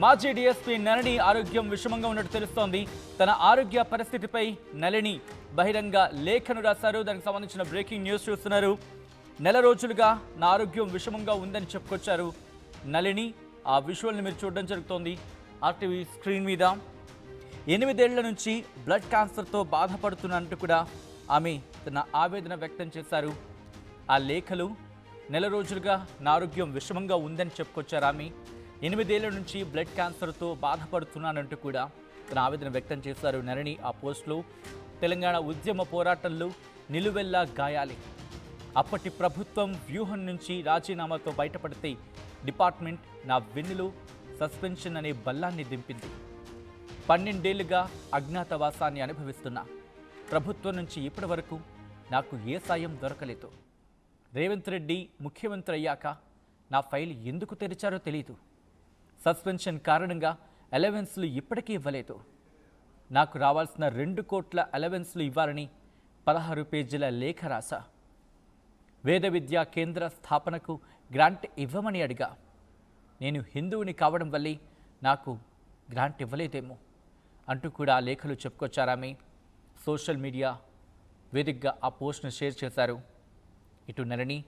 మాజీ డీఎస్పీ నళిని ఆరోగ్యం విషమంగా ఉన్నట్టు తెలుస్తోంది. తన ఆరోగ్య పరిస్థితిపై నళిని బహిరంగ లేఖను రాశారు. దానికి సంబంధించిన బ్రేకింగ్ న్యూస్ చూస్తున్నారు. నెల రోజులుగా నా ఆరోగ్యం విషమంగా ఉందని చెప్పుకొచ్చారు నళిని. ఆ విజువల్ని మీరు చూడడం జరుగుతోంది ఆర్టీవీ స్క్రీన్ మీద. 8 ఏళ్ల నుంచి బ్లడ్ క్యాన్సర్తో బాధపడుతున్నట్టు కూడా ఆమె తన ఆవేదన వ్యక్తం చేశారు. ఆ లేఖలు నెల రోజులుగా నా ఆరోగ్యం విషమంగా ఉందని చెప్పుకొచ్చారు ఆమె. 8 ఏళ్ల నుంచి బ్లడ్ క్యాన్సర్తో బాధపడుతున్నానంటూ కూడా తన ఆవేదన వ్యక్తం చేశారు నళిని. ఆ పోస్టులో తెలంగాణ ఉద్యమ పోరాటంలో నిలువెల్లా గాయాలి. అప్పటి ప్రభుత్వం వ్యూహం నుంచి రాజీనామాతో బయటపడితే డిపార్ట్మెంట్ నా వెన్నులో సస్పెన్షన్ అనే బల్లాన్ని దింపింది. 12 ఏళ్లుగా అజ్ఞాతవాసాన్ని అనుభవిస్తున్నా. ప్రభుత్వం నుంచి ఇప్పటి వరకు నాకు ఏ సాయం దొరకలేదు. రేవంత్ రెడ్డి ముఖ్యమంత్రి అయ్యాక నా ఫైల్ ఎందుకు తెరిచారో తెలియదు. సస్పెన్షన్ కారణంగా అలవెన్స్లు ఇప్పటికీ ఇవ్వలేదు. నాకు రావాల్సిన 2 కోట్ల అలవెన్స్లు ఇవ్వాలని 16 పేజీల లేఖ రాశా. వేద విద్యా కేంద్ర స్థాపనకు గ్రాంట్ ఇవ్వమని అడిగా. నేను హిందువుని కావడం వల్లే నాకు గ్రాంట్ ఇవ్వలేదేమో అంటూ కూడా లేఖలు చెప్పుకొచ్చారామె. సోషల్ మీడియా వేదికగా ఆ పోస్ట్ను షేర్ చేశారు. ఇటు నళిని